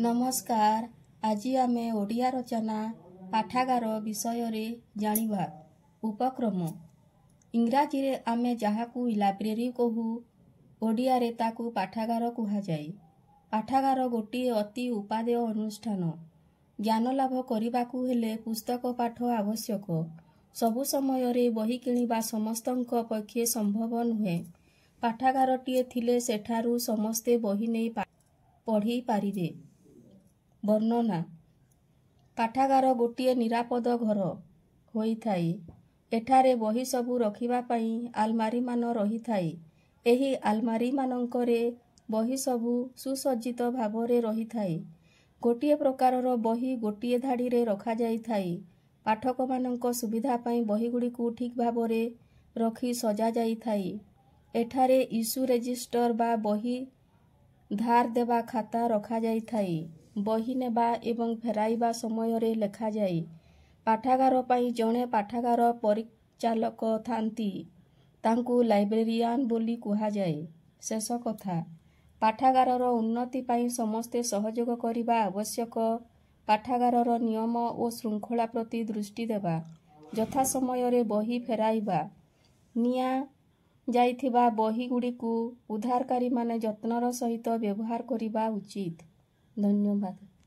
नमस्कार। आज आमे ओडिया रचना पाठागार विषय जानिबा। उपक्रम इंग्राजी रे आमे जहाकू लाइब्रेरी कहू ओडिया रे ताकू पाठागार कुहा जाए। पाठागार गोटे अति उपादेय अनुष्ठान। ज्ञान लाभ करिबाकू हेले पुस्तक पाठ आवश्यक। सबु समय रे बही किणिबा समस्तंक पक्षे संभव नुहे। पाठागारटीए थिले सेठारू समस्ते बही नै पढ़ी पारिबे। वर्णना पाठागार गोटे निरापद घर होइथाई। एठारे बही सबू रखिबा पई आलमारी मान रही थाई। एही आलमारी मानंकरे बही सबू सुसज्जित भावरे रही थाई। गोटे प्रकारर बही गोटे धाड़ी रे रखा जाई थाई। पाठक मानंक सुविधा पई बही गुड़िकू ठीक भावरे रखी सजा जाई थाई। एठारे इशू रेजिस्टर बा बही धार देवा खाता रखा जाई थाई। बही नेबा एवं फेराइबा समय रे लेखा जाई। पाठागार पई जणे पाठागार परिचालक थांती। तांकू लाइब्रेरियन बोली कुहा जाए। शेष कथा पाठागारर उन्नति पई समस्ते सहयोग करिबा आवश्यक। पाठागारर नियम ओ श्रृंखला प्रति दृष्टि देबा। यथा समय रे बही फेराइबा। निया जाइथिबा बही गुड़िकू उद्धारकारी माने यत्नर सहित व्यवहार करिबा उचित। धन्यवाद।